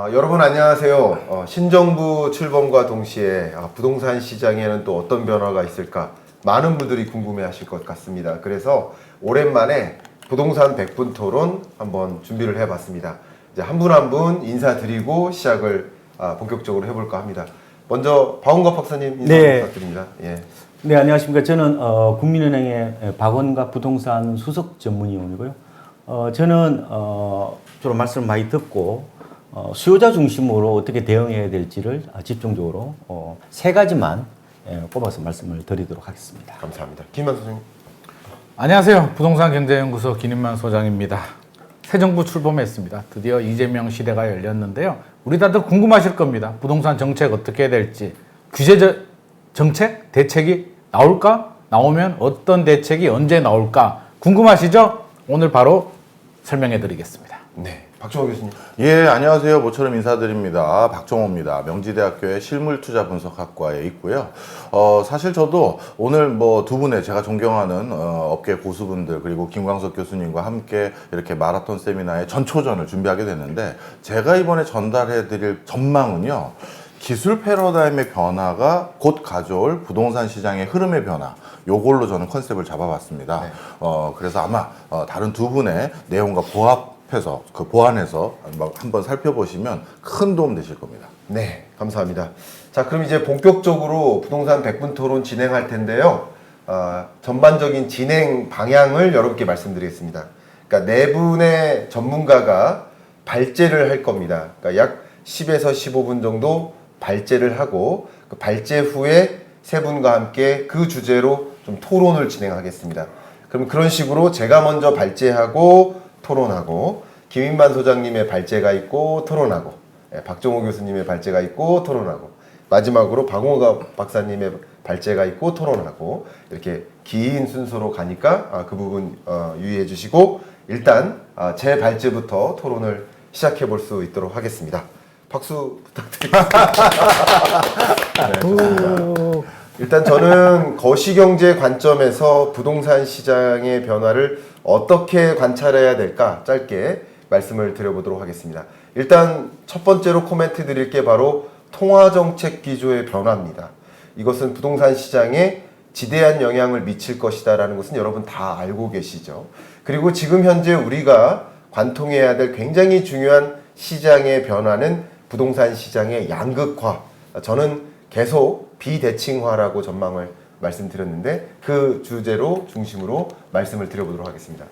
여러분 안녕하세요. 신정부 출범과 동시에 부동산 시장에는 또 어떤 변화가 있을까 많은 분들이 궁금해하실 것 같습니다. 그래서 오랜만에 부동산 100분 토론 한번 준비를 해봤습니다. 이제 한 분 한 분 인사드리고 시작을 본격적으로 해볼까 합니다. 먼저 박원갑 박사님 인사 부탁드립니다. 예. 네, 안녕하십니까. 저는 국민은행의 박원갑 부동산 수석 전문위원이고요. 저는 주로 말씀을 많이 듣고 수요자 중심으로 어떻게 대응해야 될지를 집중적으로 세 가지만 꼽아서 말씀을 드리도록 하겠습니다. 감사합니다. 김만 소장님. 안녕하세요. 부동산경제연구소 김인만 소장입니다. 새 정부 출범했습니다. 드디어 이재명 시대가 열렸는데요. 우리 다들 궁금하실 겁니다. 부동산 정책 어떻게 해야 될지. 규제 정책? 대책이 나올까? 나오면 어떤 대책이 언제 나올까? 궁금하시죠? 오늘 바로 설명해 드리겠습니다. 네. 박종호 교수님. 예, 안녕하세요. 모처럼 인사드립니다. 박종호입니다. 명지대학교의 실물투자분석학과에 있고요. 사실 저도 오늘 두 분의 제가 존경하는 업계 고수분들 그리고 김광석 교수님과 함께 이렇게 마라톤 세미나의 전초전을 준비하게 됐는데 제가 이번에 전달해 드릴 전망은요. 기술 패러다임의 변화가 곧 가져올 부동산 시장의 흐름의 변화 요걸로 저는 컨셉을 잡아봤습니다. 네. 그래서 아마 다른 두 분의 내용과 보합해서 보완해서 한번 살펴보시면 큰 도움 되실 겁니다. 네, 감사합니다. 자, 그럼 이제 본격적으로 부동산 100분 토론 진행할 텐데요. 전반적인 진행 방향을 여러분께 말씀드리겠습니다. 그러니까 네 분의 전문가가 발제를 할 겁니다. 그러니까 약 10에서 15분 정도 발제를 하고 그 발제 후에 세 분과 함께 그 주제로 좀 토론을 진행하겠습니다. 그럼 그런 식으로 제가 먼저 발제하고 토론하고 김인만 소장님의 발제가 있고 토론하고 박종호 교수님의 발제가 있고 토론하고 마지막으로 박원갑 박사님의 발제가 있고 토론하고 이렇게 긴 순서로 가니까 그 부분 유의해 주시고 일단 제 발제부터 토론을 시작해 볼 수 있도록 하겠습니다. 박수 부탁드립니다. 네, 일단 저는 거시경제 관점에서 부동산 시장의 변화를 어떻게 관찰해야 될까 짧게 말씀을 드려보도록 하겠습니다. 일단 첫 번째로 코멘트 드릴 게 바로 통화정책 기조의 변화입니다. 이것은 부동산 시장에 지대한 영향을 미칠 것이다라는 것은 여러분 다 알고 계시죠. 그리고 지금 현재 우리가 관통해야 될 굉장히 중요한 시장의 변화는 부동산 시장의 양극화, 저는 계속 비대칭화라고 전망을 말씀드렸는데 그 주제로 중심으로 말씀을 드려보도록 하겠습니다.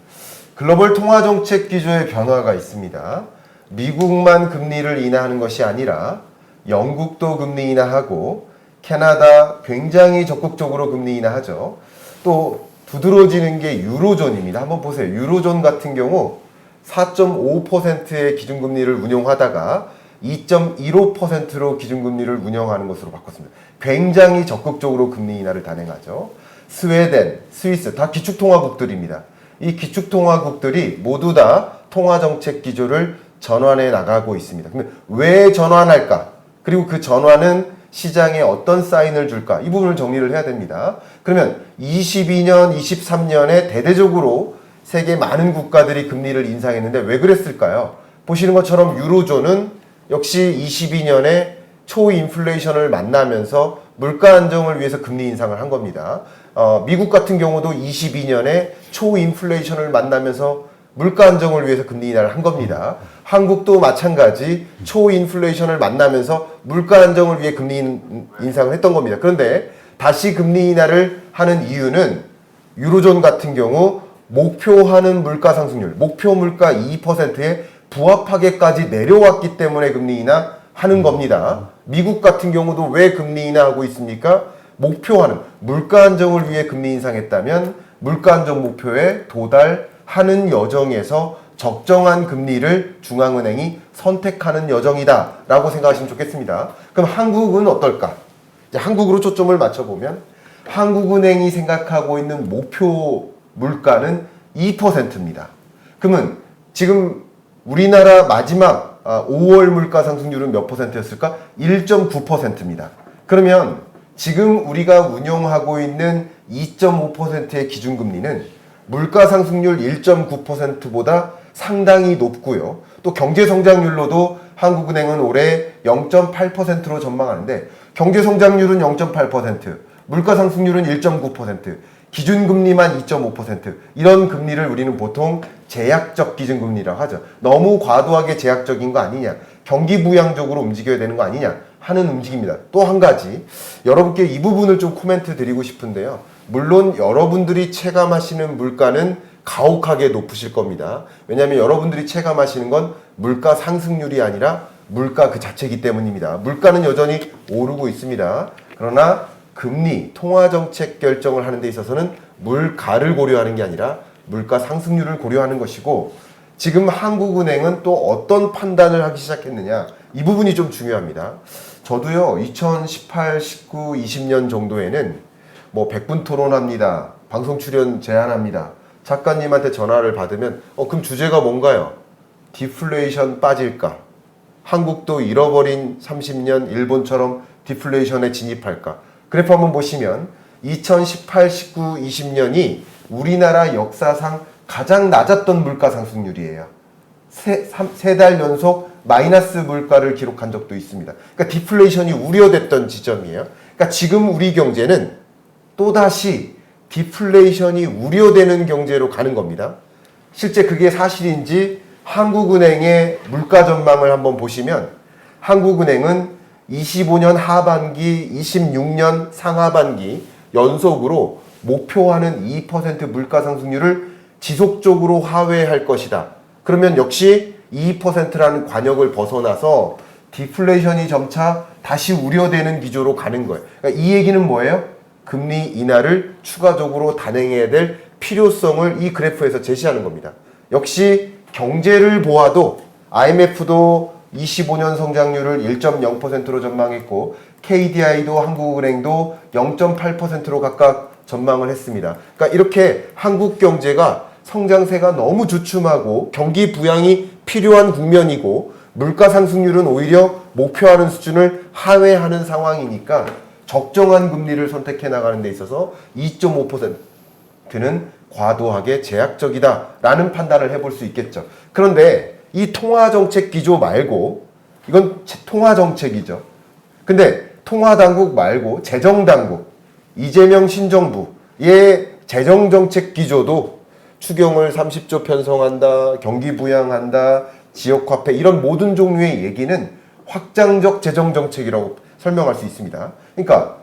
글로벌 통화정책 기조의 변화가 있습니다. 미국만 금리를 인하하는 것이 아니라 영국도 금리 인하하고 캐나다 굉장히 적극적으로 금리 인하하죠. 또 두드러지는 게 유로존입니다. 한번 보세요. 유로존 같은 경우 4.5%의 기준금리를 운용하다가 2.15%로 기준금리를 운영하는 것으로 바꿨습니다. 굉장히 적극적으로 금리 인하를 단행하죠. 스웨덴, 스위스 다 기축통화국들입니다. 이 기축통화국들이 모두 다 통화정책 기조를 전환해 나가고 있습니다. 근데 왜 전환할까? 그리고 그 전환은 시장에 어떤 사인을 줄까? 이 부분을 정리를 해야 됩니다. 그러면 22년, 23년에 대대적으로 세계 많은 국가들이 금리를 인상했는데 왜 그랬을까요? 보시는 것처럼 유로존은 역시 22년에 초인플레이션을 만나면서 물가 안정을 위해서 금리 인상을 한 겁니다. 미국 같은 경우도 22년에 초인플레이션을 만나면서 물가 안정을 위해서 금리 인하를 한 겁니다. 한국도 마찬가지 초인플레이션을 만나면서 물가 안정을 위해 금리 인상을 했던 겁니다. 그런데 다시 금리 인하를 하는 이유는 유로존 같은 경우 목표하는 물가 상승률, 목표 물가 2%에 부합하게까지 내려왔기 때문에 금리 인하하는 겁니다. 미국 같은 경우도 왜 금리 인하하고 있습니까? 목표하는 물가 안정을 위해 금리 인상했다면 물가 안정 목표에 도달하는 여정에서 적정한 금리를 중앙은행이 선택하는 여정이다 라고 생각하시면 좋겠습니다. 그럼 한국은 어떨까? 이제 한국으로 초점을 맞춰보면 한국은행이 생각하고 있는 목표 물가는 2%입니다. 그러면 지금 우리나라 마지막 5월 물가 상승률은 몇 %였을까? 1.9%입니다. 그러면 지금 우리가 운용하고 있는 2.5%의 기준금리는 물가 상승률 1.9%보다 상당히 높고요. 또 경제 성장률로도 한국은행은 올해 0.8%로 전망하는데 경제 성장률은 0.8%, 물가 상승률은 1.9%, 기준금리만 2.5%, 이런 금리를 우리는 보통 제약적 기준금리라고 하죠. 너무 과도하게 제약적인 거 아니냐, 경기 부양적으로 움직여야 되는 거 아니냐 하는 움직임입니다. 또 한 가지, 여러분께 이 부분을 좀 코멘트 드리고 싶은데요. 물론 여러분들이 체감하시는 물가는 가혹하게 높으실 겁니다. 왜냐하면 여러분들이 체감하시는 건 물가 상승률이 아니라 물가 그 자체이기 때문입니다. 물가는 여전히 오르고 있습니다. 그러나 금리, 통화정책 결정을 하는 데 있어서는 물가를 고려하는 게 아니라 물가 상승률을 고려하는 것이고, 지금 한국은행은 또 어떤 판단을 하기 시작했느냐, 이 부분이 좀 중요합니다. 저도요 2018, 19, 20년 정도에는 뭐 100분 토론합니다, 방송 출연 제안합니다, 작가님한테 전화를 받으면 그럼 주제가 뭔가요? 디플레이션 빠질까? 한국도 잃어버린 30년 일본처럼 디플레이션에 진입할까? 그래프 한번 보시면 2018, 19, 20년이 우리나라 역사상 가장 낮았던 물가 상승률이에요. 세 달 연속 마이너스 물가를 기록한 적도 있습니다. 그러니까 디플레이션이 우려됐던 지점이에요. 그러니까 지금 우리 경제는 또다시 디플레이션이 우려되는 경제로 가는 겁니다. 실제 그게 사실인지 한국은행의 물가 전망을 한번 보시면, 한국은행은 25년 하반기, 26년 상하반기 연속으로 목표하는 2% 물가 상승률을 지속적으로 하회할 것이다. 그러면 역시 2%라는 관역을 벗어나서 디플레이션이 점차 다시 우려되는 기조로 가는 거예요. 그러니까 이 얘기는 뭐예요? 금리 인하를 추가적으로 단행해야 될 필요성을 이 그래프에서 제시하는 겁니다. 역시 경제를 보아도 IMF도 25년 성장률을 1.0%로 전망했고 KDI도 한국은행도 0.8%로 각각 전망을 했습니다. 그러니까 이렇게 한국 경제가 성장세가 너무 주춤하고 경기 부양이 필요한 국면이고 물가 상승률은 오히려 목표하는 수준을 하회하는 상황이니까 적정한 금리를 선택해 나가는 데 있어서 2.5%는 과도하게 제약적이다라는 판단을 해볼 수 있겠죠. 그런데 이 통화정책 기조 말고, 이건 통화정책이죠. 근데 통화당국 말고 재정당국, 이재명 신정부의 재정정책 기조도 추경을 30조 편성한다, 경기 부양한다, 지역화폐, 이런 모든 종류의 얘기는 확장적 재정정책이라고 설명할 수 있습니다. 그러니까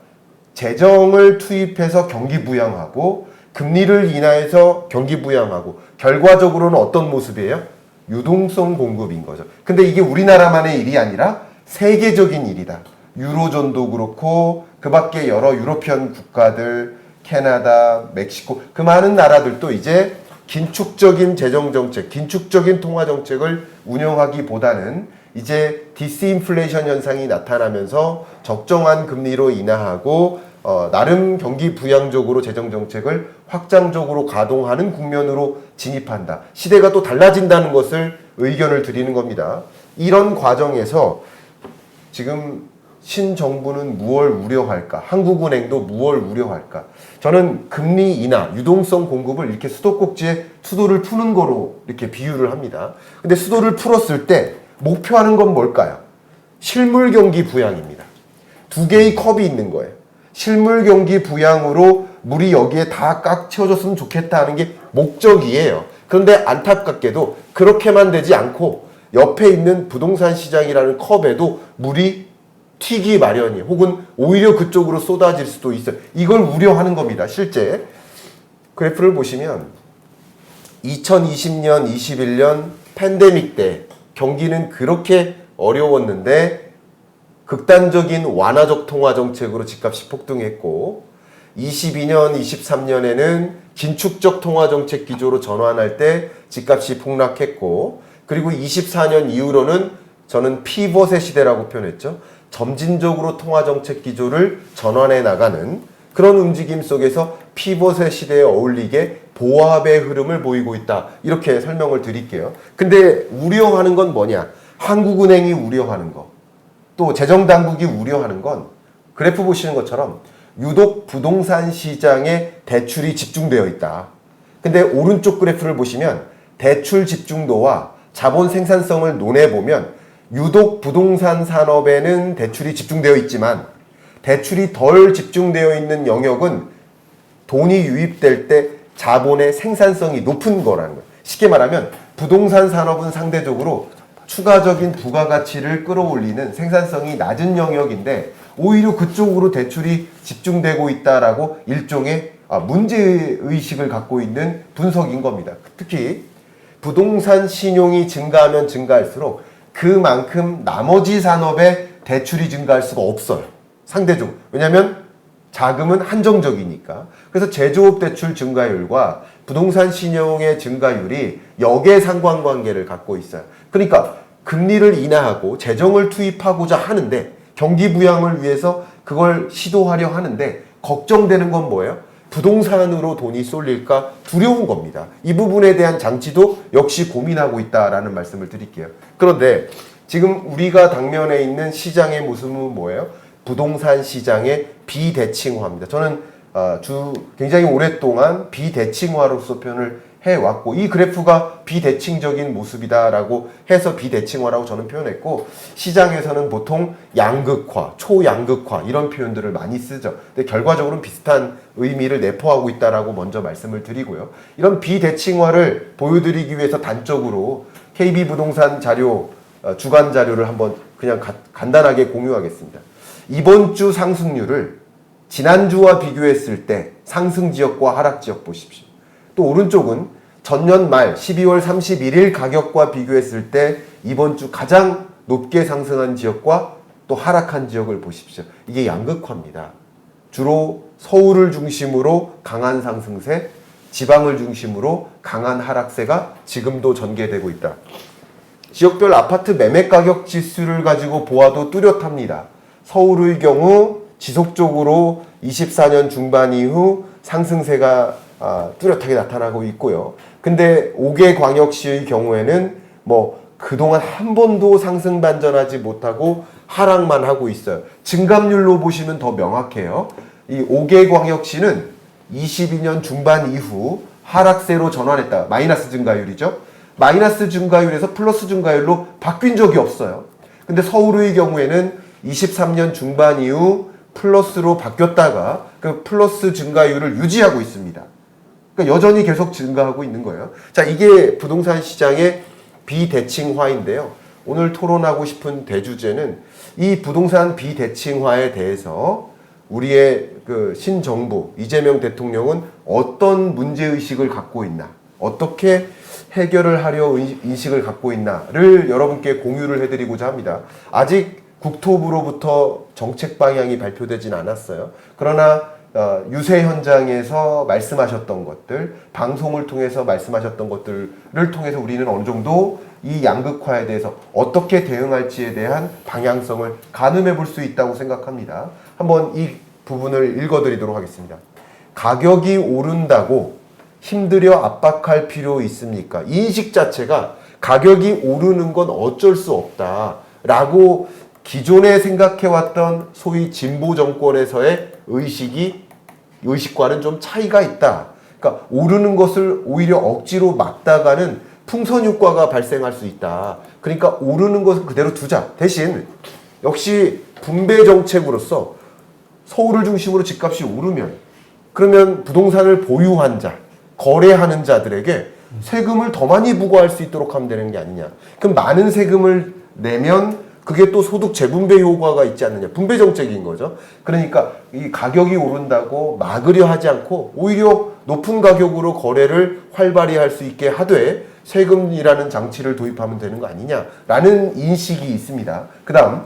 재정을 투입해서 경기 부양하고 금리를 인하해서 경기 부양하고, 결과적으로는 어떤 모습이에요? 유동성 공급인 거죠. 근데 이게 우리나라만의 일이 아니라 세계적인 일이다. 유로존도 그렇고 그 밖에 여러 유로피언 국가들, 캐나다, 멕시코, 그 많은 나라들도 이제 긴축적인 재정정책, 긴축적인 통화정책을 운영하기보다는 이제 디스인플레이션 현상이 나타나면서 적정한 금리로 인하하고 나름 경기 부양적으로 재정정책을 확장적으로 가동하는 국면으로 진입한다. 시대가 또 달라진다는 것을 의견을 드리는 겁니다. 이런 과정에서 지금 신정부는 무엇을 우려할까? 한국은행도 무엇을 우려할까? 저는 금리 인하, 유동성 공급을 이렇게 수도꼭지에 수도를 푸는 거로 이렇게 비유를 합니다. 근데 수도를 풀었을 때 목표하는 건 뭘까요? 실물 경기 부양입니다. 두 개의 컵이 있는 거예요. 실물 경기 부양으로 물이 여기에 다 꽉 채워졌으면 좋겠다 하는 게 목적이에요. 그런데 안타깝게도 그렇게만 되지 않고 옆에 있는 부동산 시장이라는 컵에도 물이 튀기 마련이, 혹은 오히려 그쪽으로 쏟아질 수도 있어요. 이걸 우려하는 겁니다. 실제 그래프를 보시면 2020년, 21년 팬데믹 때 경기는 그렇게 어려웠는데 극단적인 완화적 통화 정책으로 집값이 폭등했고, 22년, 23년에는 긴축적 통화 정책 기조로 전환할 때 집값이 폭락했고, 그리고 24년 이후로는 저는 피벗의 시대라고 표현했죠. 점진적으로 통화 정책 기조를 전환해 나가는 그런 움직임 속에서 피벗의 시대에 어울리게 보합의 흐름을 보이고 있다. 이렇게 설명을 드릴게요. 근데 우려하는 건 뭐냐? 한국은행이 우려하는 거, 또 재정당국이 우려하는 건 그래프 보시는 것처럼 유독 부동산 시장에 대출이 집중되어 있다. 근데 오른쪽 그래프를 보시면 대출 집중도와 자본 생산성을 논해보면 유독 부동산 산업에는 대출이 집중되어 있지만 대출이 덜 집중되어 있는 영역은 돈이 유입될 때 자본의 생산성이 높은 거라는 거예요. 쉽게 말하면 부동산 산업은 상대적으로 추가적인 부가가치를 끌어올리는 생산성이 낮은 영역인데 오히려 그쪽으로 대출이 집중되고 있다라고 일종의 문제의식을 갖고 있는 분석인 겁니다. 특히 부동산 신용이 증가하면 증가할수록 그만큼 나머지 산업에 대출이 증가할 수가 없어요. 상대적으로. 왜냐하면 자금은 한정적이니까. 그래서 제조업 대출 증가율과 부동산 신용의 증가율이 역의 상관관계를 갖고 있어요. 그러니까 금리를 인하하고 재정을 투입하고자 하는데 경기 부양을 위해서 그걸 시도하려 하는데 걱정되는 건 뭐예요? 부동산으로 돈이 쏠릴까 두려운 겁니다. 이 부분에 대한 장치도 역시 고민하고 있다라는 말씀을 드릴게요. 그런데 지금 우리가 당면에 있는 시장의 모습은 뭐예요? 부동산 시장의 비대칭화입니다. 저는 굉장히 오랫동안 비대칭화로서 표현을 해왔고 이 그래프가 비대칭적인 모습이다라고 해서 비대칭화라고 저는 표현했고 시장에서는 보통 양극화, 초양극화 이런 표현들을 많이 쓰죠. 근데 결과적으로는 비슷한 의미를 내포하고 있다라고 먼저 말씀을 드리고요. 이런 비대칭화를 보여드리기 위해서 단적으로 KB부동산 자료, 주간 자료를 한번 그냥 간단하게 공유하겠습니다. 이번 주 상승률을 지난주와 비교했을 때 상승 지역과 하락 지역 보십시오. 또 오른쪽은 전년 말 12월 31일 가격과 비교했을 때 이번 주 가장 높게 상승한 지역과 또 하락한 지역을 보십시오. 이게 양극화입니다. 주로 서울을 중심으로 강한 상승세, 지방을 중심으로 강한 하락세가 지금도 전개되고 있다. 지역별 아파트 매매 가격 지수를 가지고 보아도 뚜렷합니다. 서울의 경우 지속적으로 24년 중반 이후 상승세가 뚜렷하게 나타나고 있고요. 근데 5개 광역시의 경우에는 그동안 한 번도 상승 반전하지 못하고 하락만 하고 있어요. 증감률로 보시면 더 명확해요. 이 5개 광역시는 22년 중반 이후 하락세로 전환했다. 마이너스 증가율이죠. 마이너스 증가율에서 플러스 증가율로 바뀐 적이 없어요. 근데 서울의 경우에는 23년 중반 이후 플러스로 바뀌었다가 그 플러스 증가율을 유지하고 있습니다. 그러니까 여전히 계속 증가하고 있는 거예요. 자, 이게 부동산 시장의 비대칭화인데요. 오늘 토론하고 싶은 대주제는 이 부동산 비대칭화에 대해서 우리의 그 신정부 이재명 대통령은 어떤 문제의식을 갖고 있나, 어떻게 해결을 하려 인식을 갖고 있나를 여러분께 공유를 해드리고자 합니다. 아직 국토부로부터 정책 방향이 발표되진 않았어요. 그러나 유세 현장에서 말씀하셨던 것들, 방송을 통해서 말씀하셨던 것들을 통해서 우리는 어느 정도 이 양극화에 대해서 어떻게 대응할지에 대한 방향성을 가늠해 볼 수 있다고 생각합니다. 한번 이 부분을 읽어드리도록 하겠습니다. 가격이 오른다고 힘들여 압박할 필요 있습니까? 이 인식 자체가 가격이 오르는 건 어쩔 수 없다라고 기존에 생각해왔던 소위 진보 정권에서의 의식과는 좀 차이가 있다. 그러니까 오르는 것을 오히려 억지로 막다가는 풍선 효과가 발생할 수 있다. 그러니까 오르는 것을 그대로 두자. 대신 역시 분배 정책으로서 서울을 중심으로 집값이 오르면 그러면 부동산을 보유한 자, 거래하는 자들에게 세금을 더 많이 부과할 수 있도록 하면 되는 게 아니냐. 그럼 많은 세금을 내면 그게 또 소득 재분배 효과가 있지 않느냐. 분배 정책인 거죠. 그러니까 이 가격이 오른다고 막으려 하지 않고 오히려 높은 가격으로 거래를 활발히 할 수 있게 하되 세금이라는 장치를 도입하면 되는 거 아니냐라는 인식이 있습니다. 그 다음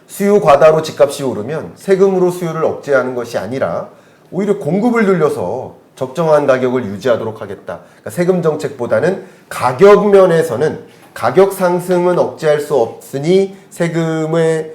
수요 과다로 집값이 오르면 세금으로 수요를 억제하는 것이 아니라 오히려 공급을 늘려서 적정한 가격을 유지하도록 하겠다. 그러니까 세금 정책보다는 가격 면에서는 가격 상승은 억제할 수 없으니 세금의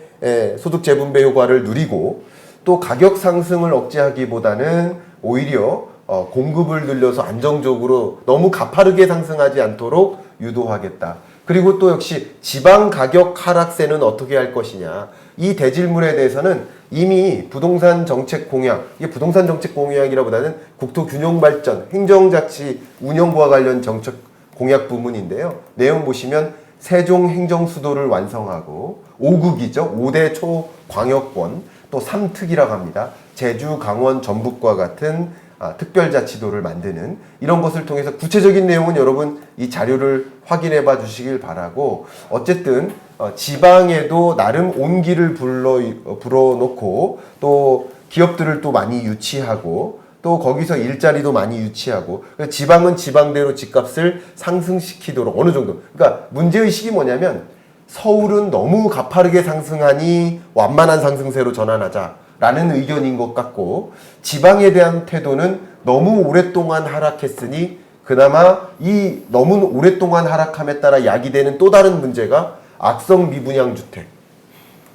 소득 재분배 효과를 누리고 또 가격 상승을 억제하기보다는 오히려 공급을 늘려서 안정적으로 너무 가파르게 상승하지 않도록 유도하겠다. 그리고 또 역시 지방 가격 하락세는 어떻게 할 것이냐. 이 대질문에 대해서는 이미 부동산 정책 공약, 이게 부동산 정책 공약이라보다는 국토 균형 발전, 행정자치 운영과 관련 정책 공약 부문인데요. 내용 보시면 세종 행정수도를 완성하고 5국이죠. 5대 초광역권, 또 3특이라고 합니다. 제주, 강원, 전북과 같은 특별자치도를 만드는 이런 것을 통해서 구체적인 내용은 여러분 이 자료를 확인해 봐 주시길 바라고, 어쨌든 지방에도 나름 온기를 불어놓고 또 기업들을 또 많이 유치하고 또 거기서 일자리도 많이 유치하고, 지방은 지방대로 집값을 상승시키도록 어느 정도, 그러니까 문제의식이 뭐냐면 서울은 너무 가파르게 상승하니 완만한 상승세로 전환하자라는 의견인 것 같고, 지방에 대한 태도는 너무 오랫동안 하락했으니 그나마 이 너무 오랫동안 하락함에 따라 야기되는 또 다른 문제가 악성 미분양 주택.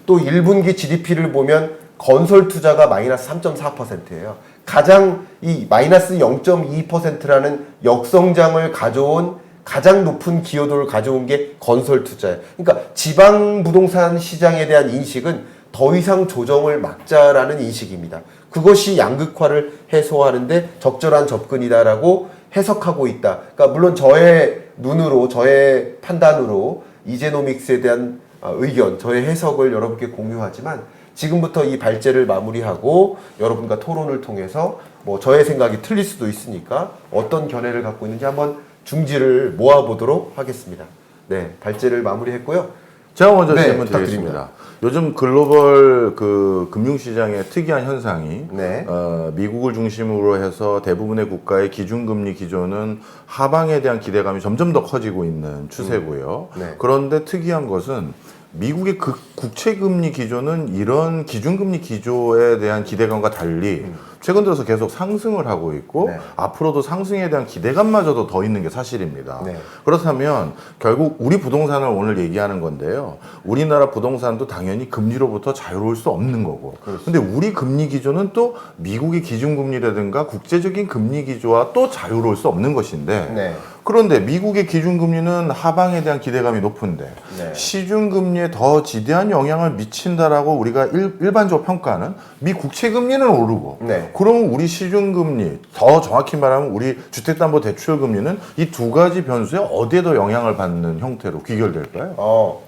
또 1분기 GDP를 보면 건설 투자가 마이너스 3.4%예요. 가장 이 마이너스 0.2%라는 역성장을 가져온 가장 높은 기여도를 가져온 게 건설 투자예요. 그러니까 지방 부동산 시장에 대한 인식은 더 이상 조정을 막자라는 인식입니다. 그것이 양극화를 해소하는데 적절한 접근이다라고 해석하고 있다. 그러니까 물론 저의 눈으로, 저의 판단으로 이제노믹스에 대한 의견, 저의 해석을 여러분께 공유하지만, 지금부터 이 발제를 마무리하고 여러분과 토론을 통해서 뭐 저의 생각이 틀릴 수도 있으니까 어떤 견해를 갖고 있는지 한번 중지를 모아보도록 하겠습니다. 네, 발제를 마무리했고요. 제가 먼저 네, 질문 부탁드립니다. 드리겠습니다. 요즘 글로벌 그 금융시장의 특이한 현상이 네. 미국을 중심으로 해서 대부분의 국가의 기준금리 기조는 하방에 대한 기대감이 점점 더 커지고 있는 추세고요. 네. 그런데 특이한 것은 미국의 그 국채금리 기조는 이런 기준금리 기조에 대한 기대감과 달리 최근 들어서 계속 상승을 하고 있고 네. 앞으로도 상승에 대한 기대감마저도 더 있는 게 사실입니다. 네. 그렇다면 결국 우리 부동산을 오늘 얘기하는 건데요. 우리나라 부동산도 당연히 금리로부터 자유로울 수 없는 거고. 근데 우리 금리 기조는 또 미국의 기준금리라든가 국제적인 금리 기조와 또 자유로울 수 없는 것인데 네. 그런데 미국의 기준금리는 하방에 대한 기대감이 높은데 네. 시중금리에 더 지대한 영향을 미친다라고 우리가 일반적으로 평가하는 미 국채금리는 오르고 네. 그러면 우리 시중금리, 더 정확히 말하면 우리 주택담보대출금리는 이 두 가지 변수에 어디에 더 영향을 받는 형태로 귀결될까요?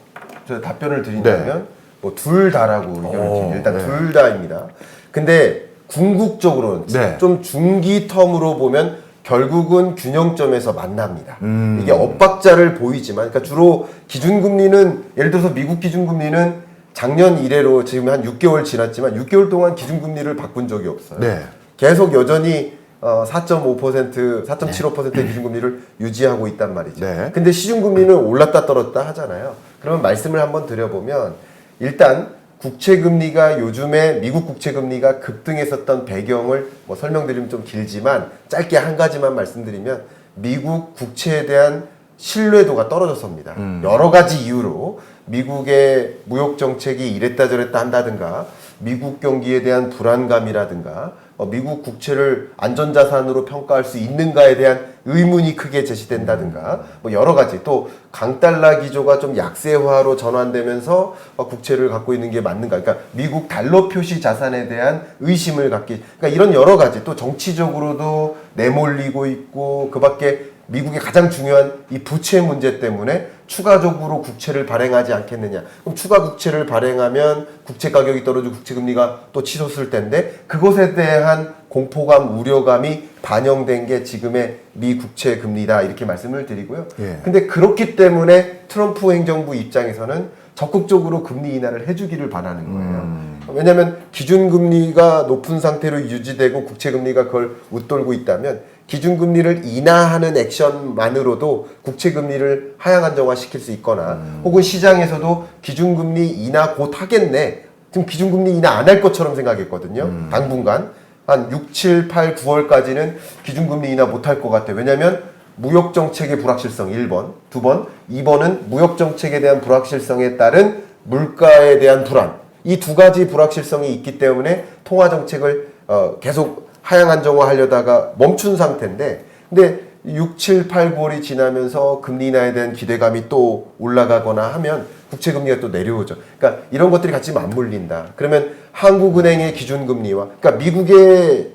저 답변을 드린다면 네. 뭐 둘 다라고 의견을 드립니다. 일단 네. 둘 다입니다. 근데 궁극적으로는 네. 좀 중기 텀으로 보면 결국은 균형점에서 만납니다. 이게 엇박자를 보이지만, 그러니까 주로 기준금리는, 예를 들어서 미국 기준금리는 작년 이래로 지금 한 6개월 지났지만 6개월 동안 기준금리를 바꾼 적이 없어요. 네. 계속 여전히 4.5%, 4.75%의 기준금리를 유지하고 있단 말이죠. 네. 근데 시중금리는 올랐다 떨었다 하잖아요. 그러면 말씀을 한번 드려보면, 일단 국채금리가 요즘에 미국 국채금리가 급등했었던 배경을 뭐 설명드리면 좀 길지만 짧게 한 가지만 말씀드리면, 미국 국채에 대한 신뢰도가 떨어졌습니다. 여러 가지 이유로 미국의 무역 정책이 이랬다 저랬다 한다든가, 미국 경기에 대한 불안감이라든가, 미국 국채를 안전자산으로 평가할 수 있는가에 대한 의문이 크게 제시된다든가, 뭐 여러 가지, 또 강달러 기조가 좀 약세화로 전환되면서 국채를 갖고 있는 게 맞는가, 그러니까 미국 달러 표시 자산에 대한 의심을 갖기, 그러니까 이런 여러 가지, 또 정치적으로도 내몰리고 있고, 그 밖에 미국의 가장 중요한 이 부채 문제 때문에 추가적으로 국채를 발행하지 않겠느냐. 그럼 추가 국채를 발행하면 국채 가격이 떨어지고 국채 금리가 또 치솟을 텐데, 그것에 대한 공포감, 우려감이 반영된 게 지금의 미 국채 금리다, 이렇게 말씀을 드리고요. 예. 근데 그렇기 때문에 트럼프 행정부 입장에서는 적극적으로 금리 인하를 해주기를 바라는 거예요. 왜냐하면 기준금리가 높은 상태로 유지되고 국채금리가 그걸 웃돌고 있다면 기준금리를 인하하는 액션만으로도 국채금리를 하향 안정화시킬 수 있거나, 혹은 시장에서도 기준금리 인하 곧 하겠네, 지금 기준금리 인하 안 할 것처럼 생각했거든요. 당분간 한 6, 7, 8, 9월까지는 기준금리 인하 못 할 것 같아요. 왜냐하면 무역정책의 불확실성 1번, 2번, 2번은 무역정책에 대한 불확실성에 따른 물가에 대한 불안, 이 두 가지 불확실성이 있기 때문에 통화정책을 계속 하향 안정화 하려다가 멈춘 상태인데, 근데 6, 7, 8, 9월이 지나면서 금리 인하에 대한 기대감이 또 올라가거나 하면 국채금리가 또 내려오죠. 그러니까 이런 것들이 같이 맞물린다. 그러면 한국은행의 기준금리와, 그러니까 미국의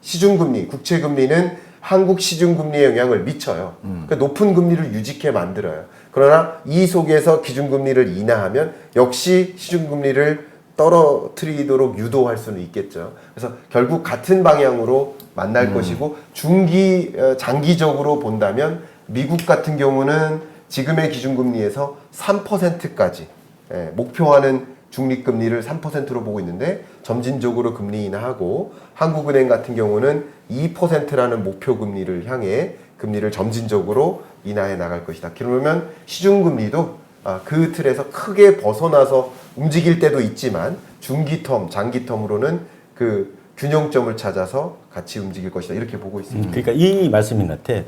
시중금리, 국채금리는 한국 시중금리에 영향을 미쳐요. 그러니까 높은 금리를 유지케 만들어요. 그러나 이 속에서 기준금리를 인하하면 역시 시중금리를 떨어뜨리도록 유도할 수는 있겠죠. 그래서 결국 같은 방향으로 만날 것이고 장기적으로 본다면 미국 같은 경우는 지금의 기준금리에서 3%까지 목표하는 중립금리를 3%로 보고 있는데 점진적으로 금리 인하하고 한국은행 같은 경우는 2%라는 목표금리를 향해 금리를 점진적으로 인하해 나갈 것이다. 그러면 시중금리도 그 틀에서 크게 벗어나서 움직일 때도 있지만 중기텀, 장기텀으로는 그 균형점을 찾아서 같이 움직일 것이다. 이렇게 보고 있습니다. 그러니까 이 말씀인 것 같아.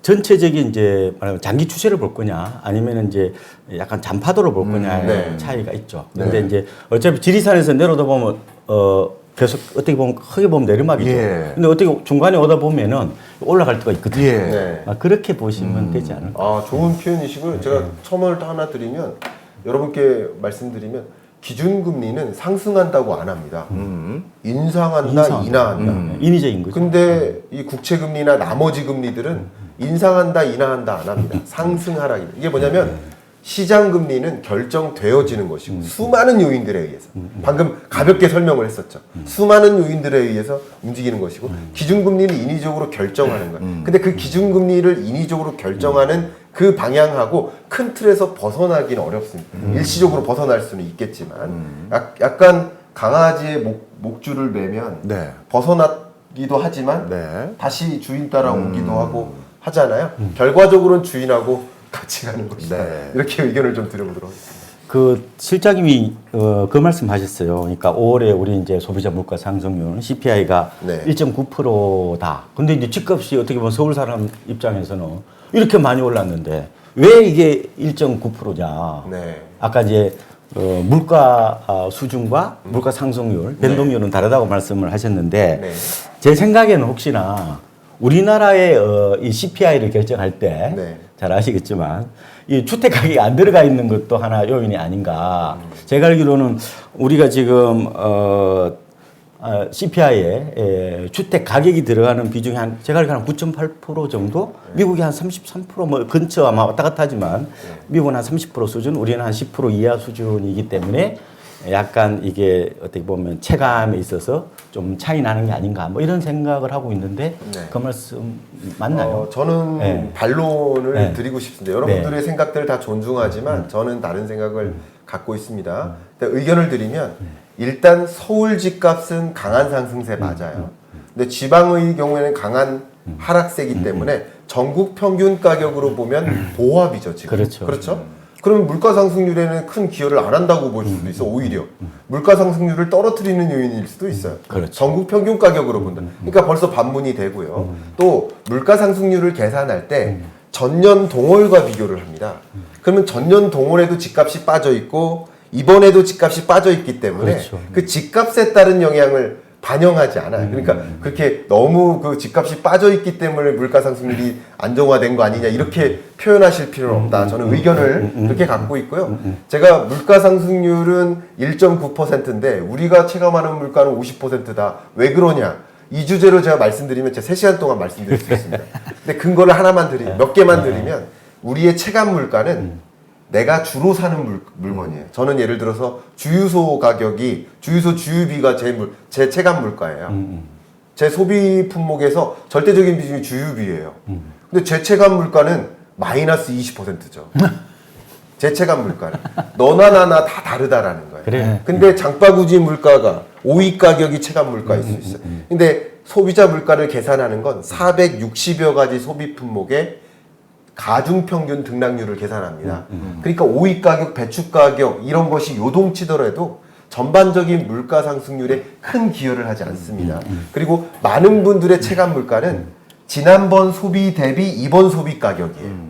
전체적인 이제 말하면 장기 추세를 볼 거냐, 아니면 이제 약간 잔파도를 볼 거냐의 네. 차이가 있죠. 근데 이제 어차피 지리산에서 내려다 보면 계속 어떻게 보면 크게 보면 내리막이죠. 예. 근데 어떻게 중간에 오다 보면은 올라갈 때가 있거든요. 예. 네. 그렇게 보시면 되지 않을까. 좋은 표현이시고요. 제가 첨언을 하나 드리면 여러분께 말씀드리면 기준금리는 상승한다고 안 합니다. 인상한다, 인하한다. 인위적인 거죠. 근데 이 국채금리나 나머지 금리들은 인상한다, 인하한다 안 합니다. 상승하락입니다. 이게 뭐냐면 시장금리는 결정되어지는 것이고 수많은 요인들에 의해서 방금 가볍게 설명을 했었죠. 수많은 요인들에 의해서 움직이는 것이고 기준금리는 인위적으로 결정하는 거예요. 근데 그 기준금리를 인위적으로 결정하는 그 방향하고 큰 틀에서 벗어나기는 어렵습니다. 일시적으로 벗어날 수는 있겠지만 약간 강아지의 목줄을 매면 네. 벗어나기도 하지만 네. 다시 주인 따라 오기도 하고 하잖아요. 결과적으로는 주인하고 같이 가는 것이다. 네. 이렇게 의견을 좀 드려보도록 하겠습니다. 그 실장님이 그 말씀하셨어요. 그러니까 5월에 우리 이제 소비자 물가 상승률 CPI가 네. 1.9%다. 근데 이제 집값이 어떻게 보면 서울 사람 입장에서는 이렇게 많이 올랐는데 왜 이게 1.9%냐? 네. 아까 이제 물가 수준과 물가 상승률, 변동률은 다르다고 말씀을 하셨는데 네. 제 생각에는 혹시나 우리나라의 이 CPI를 결정할 때 네. 잘 아시겠지만 이 주택 가격이 안 들어가 있는 것도 하나 요인이 아닌가. 제가 알기로는 우리가 지금 CPI에 주택 가격이 들어가는 비중이 제가 알기로 한 9.8% 정도, 미국이 한 33% 뭐 근처 아마 왔다 갔다 하지만 미국은 한 30% 수준, 우리는 한 10% 이하 수준이기 때문에 약간 이게 어떻게 보면 체감에 있어서 좀 차이 나는 게 아닌가 뭐 이런 생각을 하고 있는데 네. 그 말씀 맞나요? 저는 네. 반론을 네. 드리고 싶습니다. 여러분들의 생각들을 다 존중하지만 저는 다른 생각을 갖고 있습니다. 근데 의견을 드리면 일단 서울 집값은 강한 상승세 맞아요. 근데 지방의 경우에는 강한 하락세이기 때문에 전국 평균 가격으로 보면 보합이죠, 지금. 그렇죠. 그러면 물가 상승률에는 큰 기여를 안 한다고 볼 수도 있어. 오히려 물가 상승률을 떨어뜨리는 요인일 수도 있어요. 그렇죠. 전국 평균 가격으로 본다. 그러니까 벌써 반문이 되고요. 또 물가 상승률을 계산할 때 전년 동월과 비교를 합니다. 그러면 전년 동월에도 집값이 빠져 있고 이번에도 집값이 빠져 있기 때문에 그렇죠. 그 집값에 따른 영향을 반영하지 않아요. 그러니까 그렇게 너무 그 집값이 빠져 있기 때문에 물가 상승률이 안정화된 거 아니냐 이렇게 표현하실 필요는 없다. 저는 의견을 그렇게 갖고 있고요. 제가 물가 상승률은 1.9%인데 우리가 체감하는 물가는 50%다. 왜 그러냐? 이 주제로 제가 말씀드리면 제가 3시간 동안 말씀드릴 수 있습니다. 근데 근거를 하나만 몇 개만 드리면 우리의 체감 물가는 내가 주로 사는 물건이에요. 저는 예를 들어서 주유소 가격이 주유소 주유비가 제 체감 물가예요. 제 소비 품목에서 절대적인 비중이 주유비예요. 근데 제 체감 물가는 마이너스 20%죠. 제 체감 물가는 너나 나나 다 다르다라는 거예요. 그래. 근데 장바구니 물가가 오이 가격이 체감 물가일 수 있어요. 근데 소비자 물가를 계산하는 건 460여 가지 소비 품목의 가중 평균 등락률을 계산합니다. 그러니까 오이 가격, 배추 가격 이런 것이 요동치더라도 전반적인 물가 상승률에 큰 기여를 하지 않습니다. 그리고 많은 분들의 체감 물가는 지난번 소비 대비 이번 소비 가격이에요.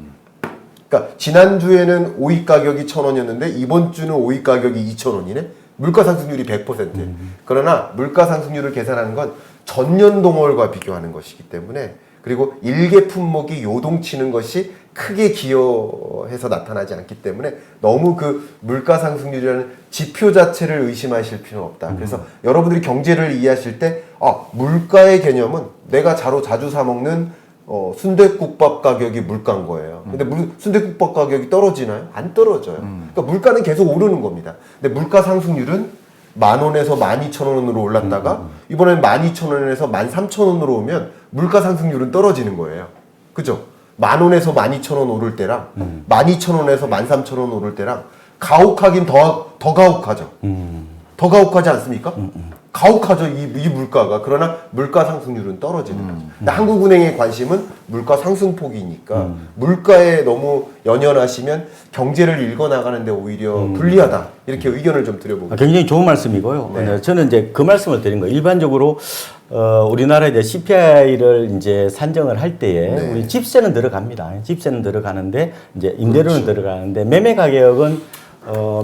그러니까 지난주에는 오이 가격이 1,000원이었는데 이번 주는 오이 가격이 2,000원이네. 물가 상승률이 100%예요. 그러나 물가 상승률을 계산하는 건 전년 동월과 비교하는 것이기 때문에 그리고 일개 품목이 요동치는 것이 크게 기여해서 나타나지 않기 때문에 너무 그 물가 상승률이라는 지표 자체를 의심하실 필요는 없다. 그래서 여러분들이 경제를 이해하실 때 물가의 개념은 내가 자주 사 먹는 순댓국밥 가격이 물가인 거예요. 근데 순댓국밥 가격이 떨어지나요? 안 떨어져요. 그러니까 물가는 계속 오르는 겁니다. 근데 물가 상승률은 10,000원에서 12,000원으로 올랐다가 이번엔 12,000원에서 13,000원으로 오면 물가 상승률은 떨어지는 거예요. 그죠? 10,000원에서 12,000원 오를 때랑 12,000원에서 13,000원 오를 때랑 가혹하긴 더 가혹하죠. 더 가혹하지 않습니까? 가혹하죠, 이 물가가. 그러나 물가 상승률은 떨어지는 거죠. 근데 한국은행의 관심은 물가 상승폭이니까 물가에 너무 연연하시면 경제를 읽어나가는데 오히려 불리하다. 이렇게 의견을 좀 드려보고. 굉장히 좋은 말씀이고요. 네. 네, 저는 이제 그 말씀을 드린 거예요. 일반적으로 우리나라 이제 CPI를 이제 산정을 할 때에 네. 우리 집세는 들어갑니다. 집세는 들어가는데 이제 임대료는 그렇죠. 들어가는데 매매 가격은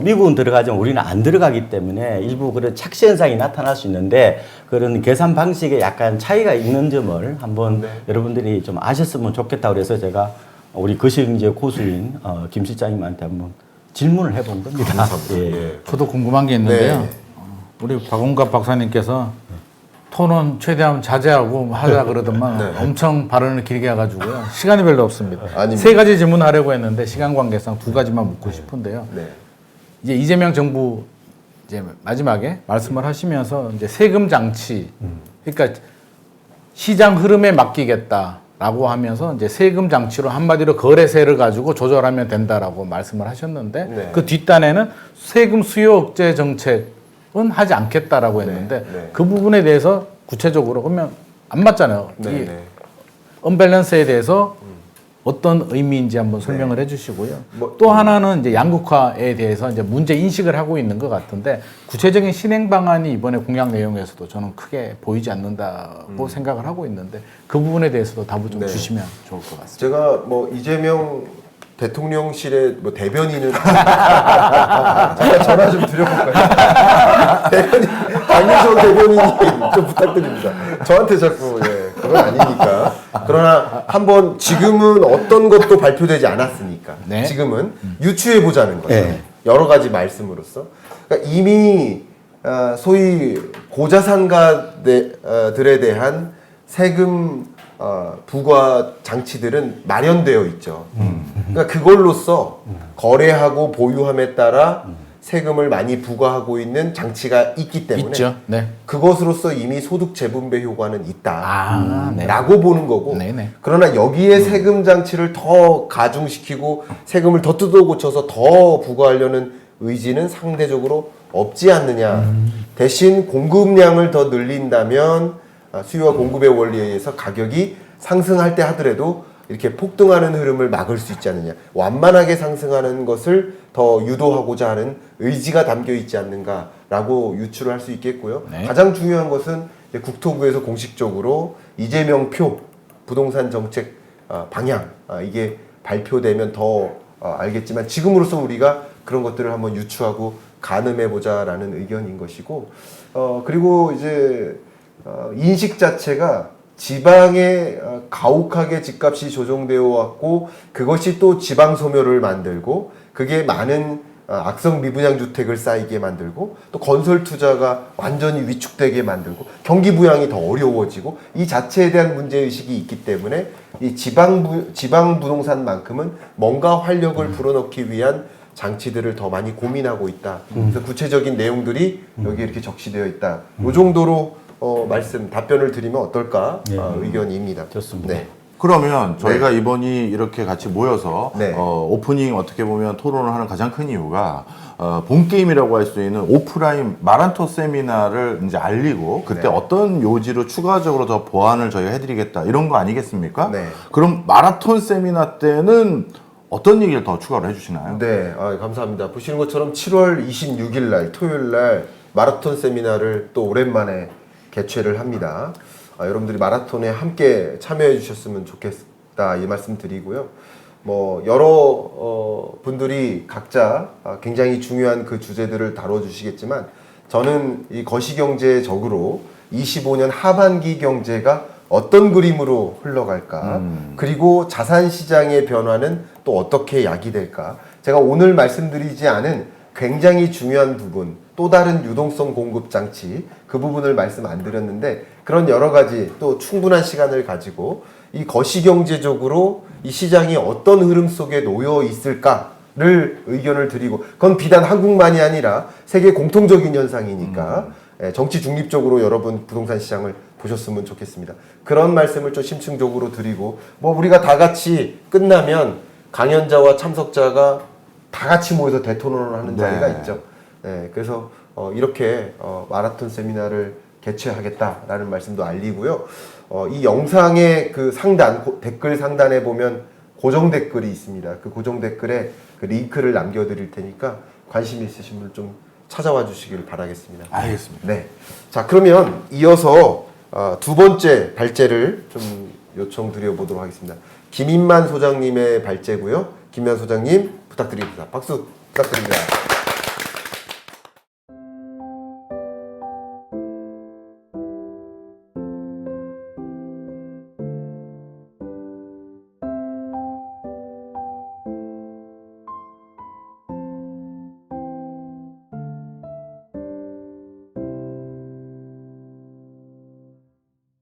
미국은 들어가지만 우리는 안 들어가기 때문에 일부 그런 착시 현상이 나타날 수 있는데 그런 계산 방식에 약간 차이가 있는 점을 한번 네. 여러분들이 좀 아셨으면 좋겠다 그래서 제가 우리 거시경제 고수인 김 실장님한테 한번 질문을 해본 겁니다. 감사합니다. 예. 예. 저도 궁금한 게 있는데요. 네. 우리 박원갑 박사님께서 토론 최대한 자제하고 하자 그러더만 네. 엄청 발언을 길게 해가지고요. 시간이 별로 없습니다. 아닙니다. 3가지 질문하려고 했는데 시간 관계상 2가지만 묻고 싶은데요. 네. 이제 이재명 정부 이제 마지막에 말씀을 하시면서 이제 세금 장치, 그러니까 시장 흐름에 맡기겠다라고 하면서 이제 세금 장치로 한마디로 거래세를 가지고 조절하면 된다라고 말씀을 하셨는데 네. 그 뒷단에는 세금 수요 억제 정책은 하지 않겠다라고 했는데 네. 그 부분에 대해서 구체적으로 그러면 안 맞잖아요. 네. 이 네. 언밸런스에 대해서 어떤 의미인지 한번 설명을 해주시고요. 뭐, 또 하나는 이제 양극화에 대해서 이제 문제 인식을 하고 있는 것 같은데 구체적인 실행 방안이 이번에 공약 내용에서도 저는 크게 보이지 않는다고 생각을 하고 있는데 그 부분에 대해서도 답을 좀 네. 주시면 좋을 것 같습니다. 제가 뭐 이재명 대통령실의 뭐 대변인은 잠깐 전화 좀 드려볼까요? 대변인 강유정 대변인이 좀 부탁드립니다. 저한테 자꾸 그건 아니니까. 그러나 한번 지금은 어떤 것도 발표되지 않았으니까 네. 지금은 유추해 보자는 거죠. 네. 여러 가지 말씀으로써 그러니까 이미 소위 고자산가들에 대한 세금 부과 장치들은 마련되어 있죠. 그러니까 그걸로써 거래하고 보유함에 따라 세금을 많이 부과하고 있는 장치가 있기 때문에 있죠. 네. 그것으로서 이미 소득 재분배 효과는 있다. 아, 네. 라고 보는 거고 네네. 그러나 여기에 세금 장치를 더 가중시키고 세금을 더 뜯어 고쳐서 더 부과하려는 의지는 상대적으로 없지 않느냐. 대신 공급량을 더 늘린다면 수요와 공급의 원리에 의해서 가격이 상승할 때 하더라도 이렇게 폭등하는 흐름을 막을 수 있지 않느냐. 완만하게 상승하는 것을 더 유도하고자 하는 의지가 담겨 있지 않는가라고 유추를 할 수 있겠고요. 네. 가장 중요한 것은 이제 국토부에서 공식적으로 이재명 표 부동산 정책 방향 이게 발표되면 더 알겠지만 지금으로서 우리가 그런 것들을 한번 유추하고 가늠해 보자라는 의견인 것이고 그리고 이제 인식 자체가 지방에 가혹하게 집값이 조정되어 왔고 그것이 또 지방 소멸을 만들고 그게 많은 악성 미분양 주택을 쌓이게 만들고 또 건설 투자가 완전히 위축되게 만들고 경기 부양이 더 어려워지고 이 자체에 대한 문제 의식이 있기 때문에 이 지방 부동산만큼은 뭔가 활력을 불어넣기 위한 장치들을 더 많이 고민하고 있다. 그래서 구체적인 내용들이 여기 이렇게 적시되어 있다. 이 정도로 답변을 드리면 어떨까 의견입니다. 좋습니다. 네. 그러면 저희가 이번이 이렇게 같이 모여서 네. 오프닝 어떻게 보면 토론을 하는 가장 큰 이유가 본 게임이라고 할 수 있는 오프라인 마란토 세미나를 이제 알리고 그때 네. 어떤 요지로 추가적으로 더 보완을 저희가 해드리겠다 이런 거 아니겠습니까? 네. 그럼 마라톤 세미나 때는 어떤 얘기를 더 추가로 해주시나요? 네, 감사합니다. 보시는 것처럼 7월 26일 날 토요일 날 마라톤 세미나를 또 오랜만에 개최를 합니다. 여러분들이 마라톤에 함께 참여해 주셨으면 좋겠다 이 말씀 드리고요. 뭐 여러 분들이 각자 굉장히 중요한 그 주제들을 다뤄주시겠지만 저는 이 거시경제적으로 25년 하반기 경제가 어떤 그림으로 흘러갈까 그리고 자산시장의 변화는 또 어떻게 야기될까 제가 오늘 말씀드리지 않은 굉장히 중요한 부분 또 다른 유동성 공급 장치 그 부분을 말씀 안 드렸는데 그런 여러 가지 또 충분한 시간을 가지고 이 거시경제적으로 이 시장이 어떤 흐름 속에 놓여 있을까를 의견을 드리고, 그건 비단 한국만이 아니라 세계 공통적인 현상이니까 정치 중립적으로 여러분 부동산 시장을 보셨으면 좋겠습니다. 그런 말씀을 좀 심층적으로 드리고, 뭐 우리가 다 같이 끝나면 강연자와 참석자가 다 같이 모여서 대토론을 하는 자리가 있죠. 네, 그래서 이렇게 마라톤 세미나를 개최하겠다라는 말씀도 알리고요. 이 영상의 그 상단, 댓글 상단에 보면 고정 댓글이 있습니다. 그 고정 댓글에 그 링크를 남겨드릴 테니까 관심 있으신 분 좀 찾아와 주시길 바라겠습니다. 알겠습니다. 네. 자, 그러면 이어서 두 번째 발제를 좀 요청드려 보도록 하겠습니다. 김인만 소장님의 발제고요. 김인만 소장님 부탁드립니다. 박수 부탁드립니다.